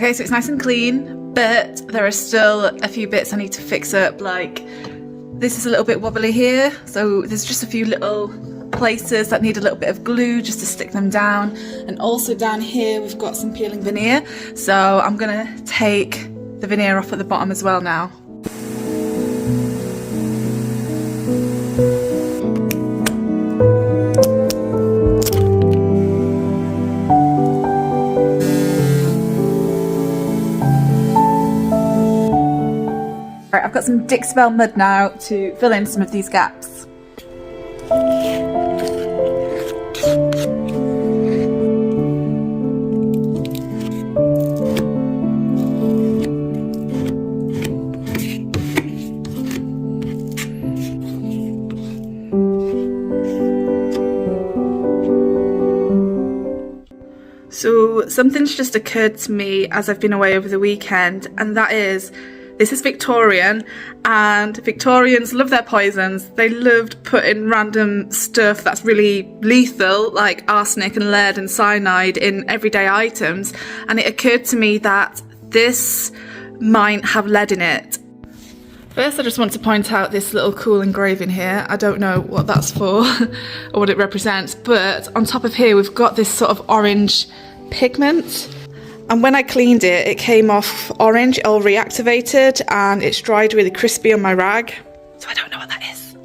Okay, so it's nice and clean, but there are still a few bits I need to fix up, like this is a little bit wobbly here, so there's just a few little places that need a little bit of glue just to stick them down, and also down here we've got some peeling veneer, so I'm gonna take the veneer off at the bottom as well now. Right, I've got some Dixie Belle Mud now to fill in some of these gaps. So something's just occurred to me as I've been away over the weekend, and that is, this is Victorian, and Victorians love their poisons. They loved putting random stuff that's really lethal, like arsenic and lead and cyanide, in everyday items, and it occurred to me that this might have lead in it. First, I just want to point out this little cool engraving here. I don't know what that's for or what it represents, but on top of here we've got this sort of orange pigment. And when I cleaned it, it came off orange, all reactivated, and it's dried really crispy on my rag. So I don't know what that is.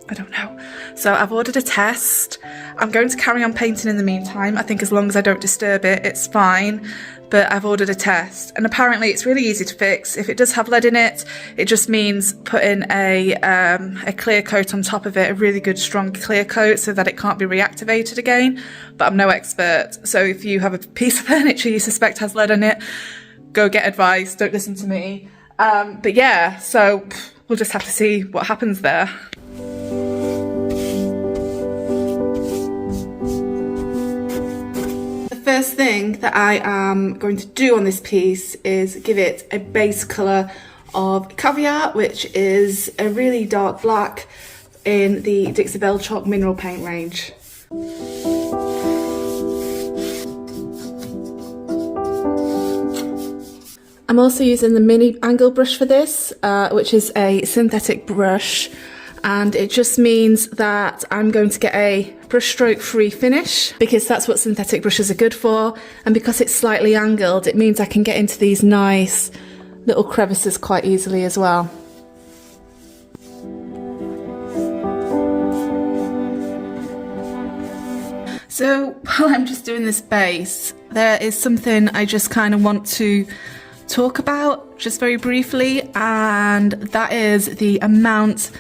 I don't know. So I've ordered a test. I'm going to carry on painting in the meantime. I think as long as I don't disturb it, it's fine. But I've ordered a test, and apparently it's really easy to fix. If it does have lead in it, it just means putting a clear coat on top of it, a really good strong clear coat, so that it can't be reactivated again. But I'm no expert, so if you have a piece of furniture you suspect has lead in it, go get advice, don't listen to me. But yeah, so we'll just have to see what happens there. First thing that I am going to do on this piece is give it a base colour of Caviar, which is a really dark black in the Dixie Belle Chalk Mineral Paint range. I'm also using the mini angle brush for this, which is a synthetic brush, and it just means that I'm going to get a brushstroke free finish, because that's what synthetic brushes are good for, and because it's slightly angled, it means I can get into these nice little crevices quite easily as well. So while I'm just doing this base, there is something I just kind of want to talk about just very briefly, and that is the amount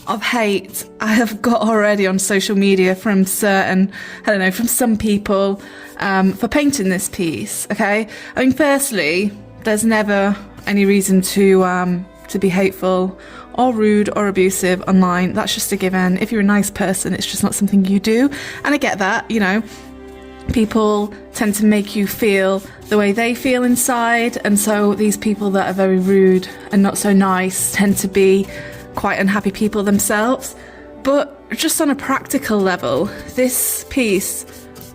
of hate I have got already on social media from certain, I don't know, from some people for painting this piece, okay? I mean, firstly, there's never any reason to be hateful or rude or abusive online. That's just a given. If you're a nice person, it's just not something you do. And I get that, you know, people tend to make you feel the way they feel inside, and so these people that are very rude and not so nice tend to be quite unhappy people themselves. But just on a practical level, this piece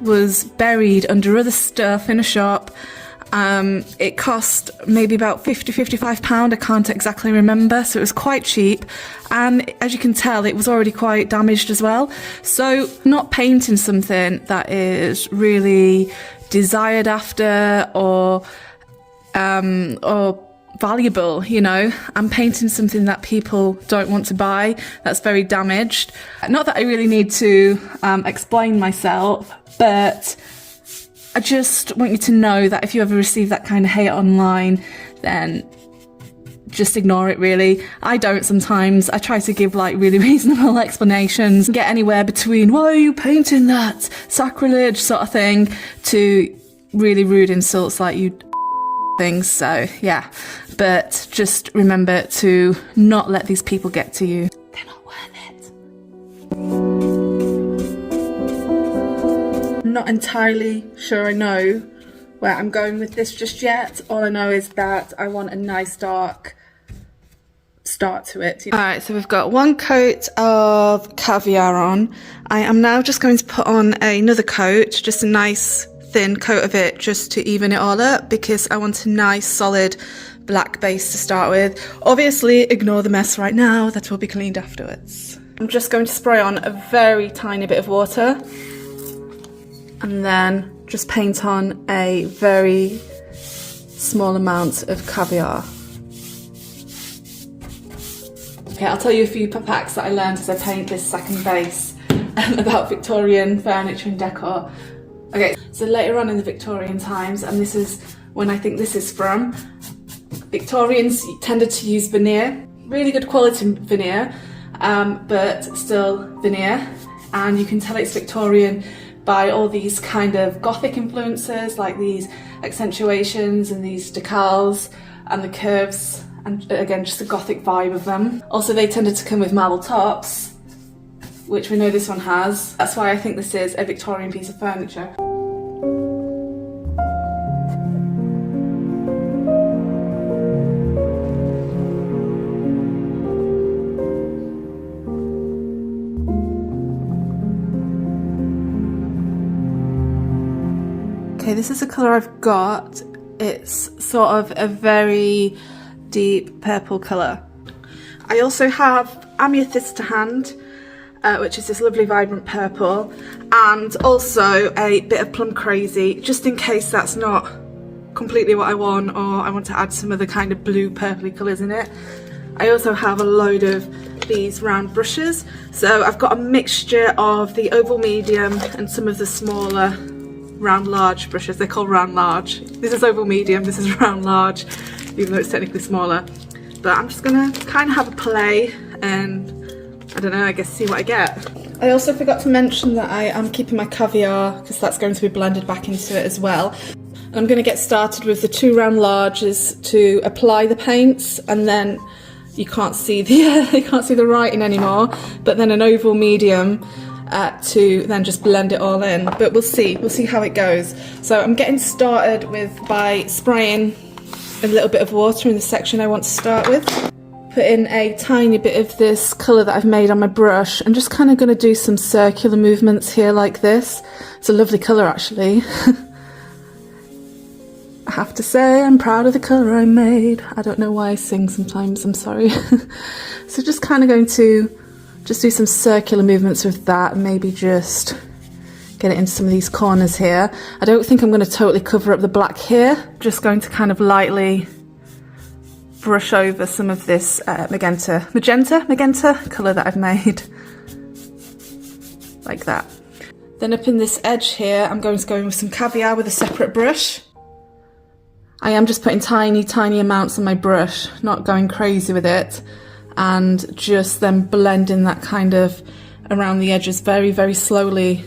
was buried under other stuff in a shop. It cost maybe about £50–55, I can't exactly remember, so it was quite cheap, and as you can tell, it was already quite damaged as well. So not painting something that is really desired after or valuable, you know, I'm painting something that people don't want to buy, that's very damaged. Not that I really need to explain myself, but I just want you to know that if you ever receive that kind of hate online, then just ignore it, really. I don't sometimes. I try to give like really reasonable explanations, get anywhere between why are you painting that, sacrilege sort of thing, to really rude insults like you things. So yeah, but just remember to not let these people get to you. They're not worth it. I'm not entirely sure I know where I'm going with this just yet. All I know is that I want a nice dark start to it. Alright, so we've got one coat of Caviar on. I am now just going to put on another coat, just a nice thin coat of it just to even it all up, because I want a nice solid black base to start with. Obviously ignore the mess right now, that will be cleaned afterwards. I'm just going to spray on a very tiny bit of water and then just paint on a very small amount of Caviar. Okay, I'll tell you a few facts that I learned as I paint this second base about Victorian furniture and decor. Okay, so later on in the Victorian times, and this is when I think this is from, Victorians tended to use veneer, really good quality veneer, but still veneer, and you can tell it's Victorian by all these kind of Gothic influences, like these accentuations and these decals and the curves, and again just the Gothic vibe of them. Also they tended to come with marble tops, which we know this one has. That's why I think this is a Victorian piece of furniture. Okay, this is the colour I've got. It's sort of a very deep purple colour. I also have amethyst to hand, which is this lovely vibrant purple, and also a bit of plum crazy, just in case that's not completely what I want, or I want to add some other kind of blue purpley colours in it. I also have a load of these round brushes, so I've got a mixture of the oval medium and some of the smaller round large brushes. They're called round large. This is oval medium, this is round large, even though it's technically smaller. But I'm just gonna kind of have a play and, I don't know, I guess see what I get. I also forgot to mention that I am keeping my Caviar, because that's going to be blended back into it as well. I'm going to get started with the 2 round larges to apply the paints, and then you can't see the writing anymore, but then an oval medium to then just blend it all in. But we'll see how it goes. So I'm getting started by spraying a little bit of water in the section I want to start with. Put in a tiny bit of this colour that I've made on my brush, and just kind of going to do some circular movements here like this. It's a lovely colour actually. I have to say I'm proud of the colour I made. I don't know why I sing sometimes, I'm sorry. So just kind of going to just do some circular movements with that, and maybe just get it into some of these corners here. I don't think I'm going to totally cover up the black here. Just going to kind of lightly brush over some of this magenta colour that I've made. Like that. Then up in this edge here, I'm going to go in with some Caviar with a separate brush. I am just putting tiny amounts on my brush, not going crazy with it, and just then blending that kind of around the edges very, very slowly,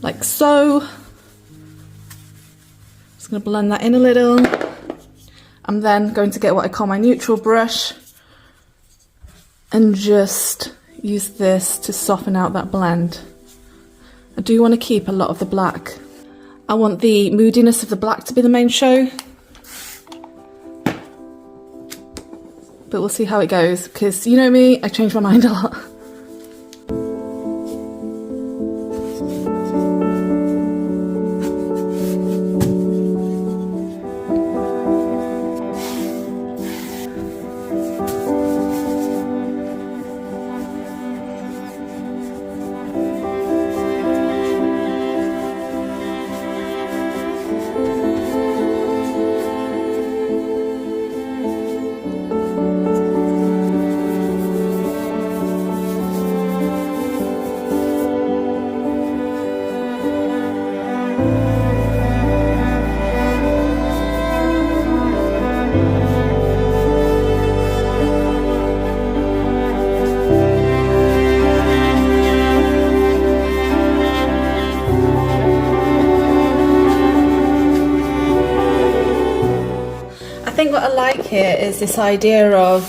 like so. Just going to blend that in a little. I'm then going to get what I call my neutral brush and just use this to soften out that blend. I do want to keep a lot of the black. I want the moodiness of the black to be the main show. But we'll see how it goes, because you know me, I change my mind a lot. I think what I like here is this idea of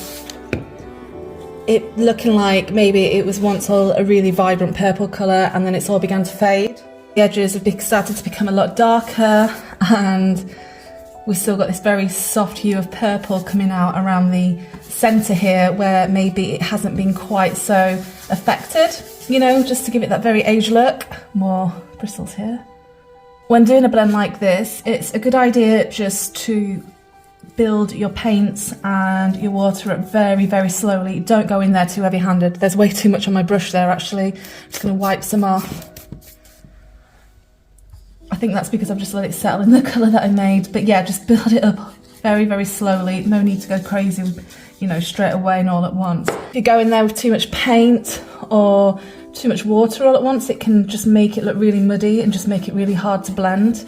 it looking like maybe it was once all a really vibrant purple colour and then it's all began to fade. The edges have started to become a lot darker, and we've still got this very soft hue of purple coming out around the centre here, where maybe it hasn't been quite so affected, you know, just to give it that very age look. More bristles here. When doing a blend like this, it's a good idea just to build your paints and your water up very, very slowly. Don't go in there too heavy-handed. There's way too much on my brush there, actually. I'm just going to wipe some off. I think that's because I've just let it settle in the colour that I made. But yeah, just build it up very, very slowly. No need to go crazy, you know, straight away and all at once. If you go in there with too much paint or too much water all at once, it can just make it look really muddy and just make it really hard to blend.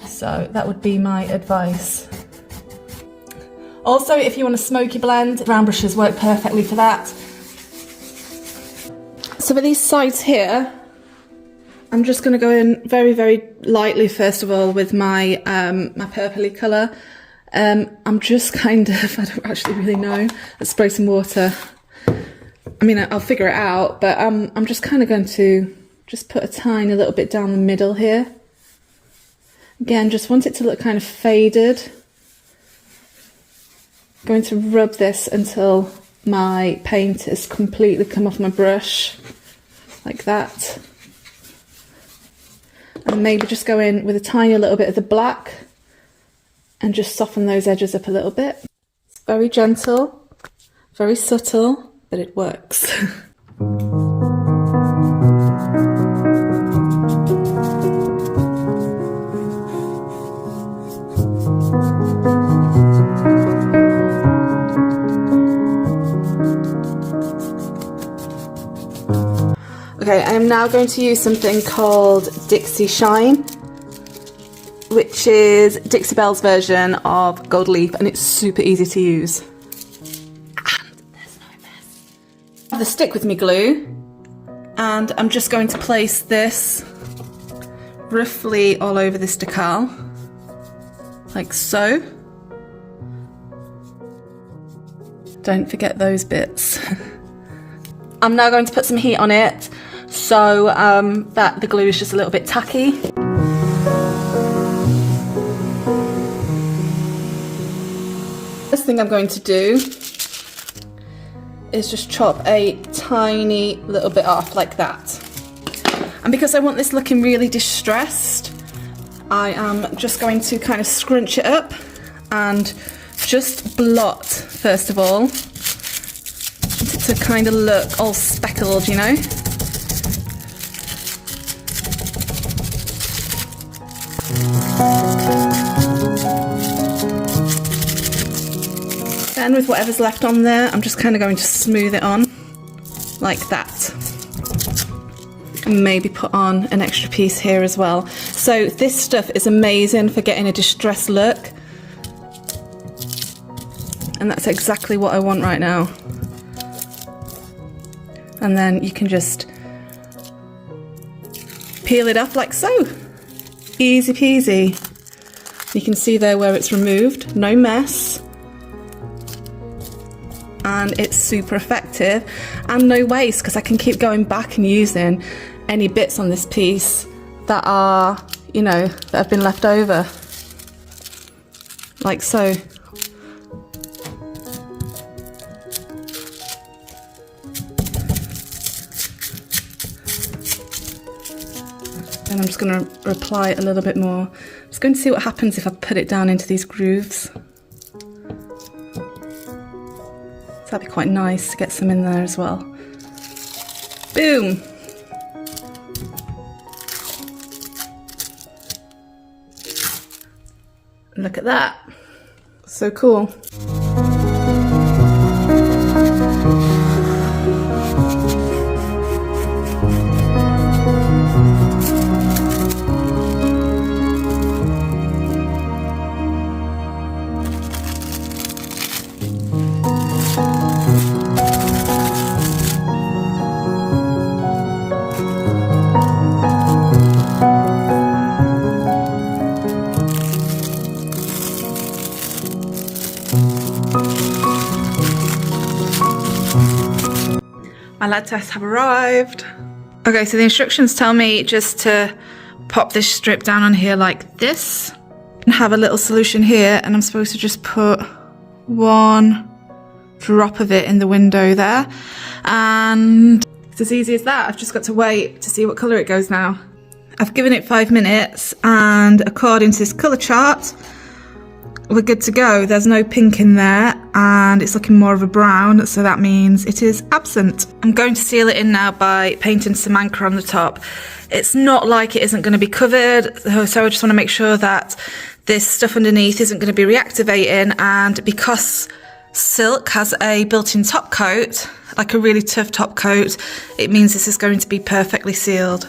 So that would be my advice. Also, if you want a smoky blend, round brushes work perfectly for that. So for these sides here, I'm just going to go in very, very lightly first of all with my my purpley colour. I'm just kind of, I don't actually really know, let's spray some water. I mean, I'll figure it out, but I'm just kind of going to just put a tiny little bit down the middle here. Again, just want it to look kind of faded. Going to rub this until my paint has completely come off my brush, like that. And maybe just go in with a tiny little bit of the black and just soften those edges up a little bit. It's very gentle, very subtle, but it works. Okay, I am now going to use something called Dixie Shine, which is Dixie Belle's version of Gold Leaf, and it's super easy to use. And there's no mess. I have the stick with me glue, and I'm just going to place this roughly all over this decal, like so. Don't forget those bits. I'm now going to put some heat on it so that the glue is just a little bit tacky. First thing I'm going to do is just chop a tiny little bit off like that. And because I want this looking really distressed, I am just going to kind of scrunch it up and just blot first of all, to kind of look all speckled, you know. Then with whatever's left on there, I'm just kind of going to smooth it on like that. And maybe put on an extra piece here as well. So this stuff is amazing for getting a distressed look. And that's exactly what I want right now. And then you can just peel it off like so. Easy peasy. You can see there where it's removed, no mess. And it's super effective and no waste, because I can keep going back and using any bits on this piece that are, you know, that have been left over. Like so. And I'm just going to apply it a little bit more. I'm just going to see what happens if I put it down into these grooves. So that'd be quite nice to get some in there as well. Boom! Look at that. So cool. My lad tests have arrived. Okay, so the instructions tell me just to pop this strip down on here like this and have a little solution here, and I'm supposed to just put one drop of it in the window there, and it's as easy as that. I've just got to wait to see what colour it goes now. I've given it 5 minutes, and according to this colour chart, we're good to go. There's no pink in there, and it's looking more of a brown, so that means it is absent. I'm going to seal it in now by painting some anchor on the top. It's not like it isn't going to be covered, so I just want to make sure that this stuff underneath isn't going to be reactivating, and because silk has a built-in top coat, like a really tough top coat, it means this is going to be perfectly sealed.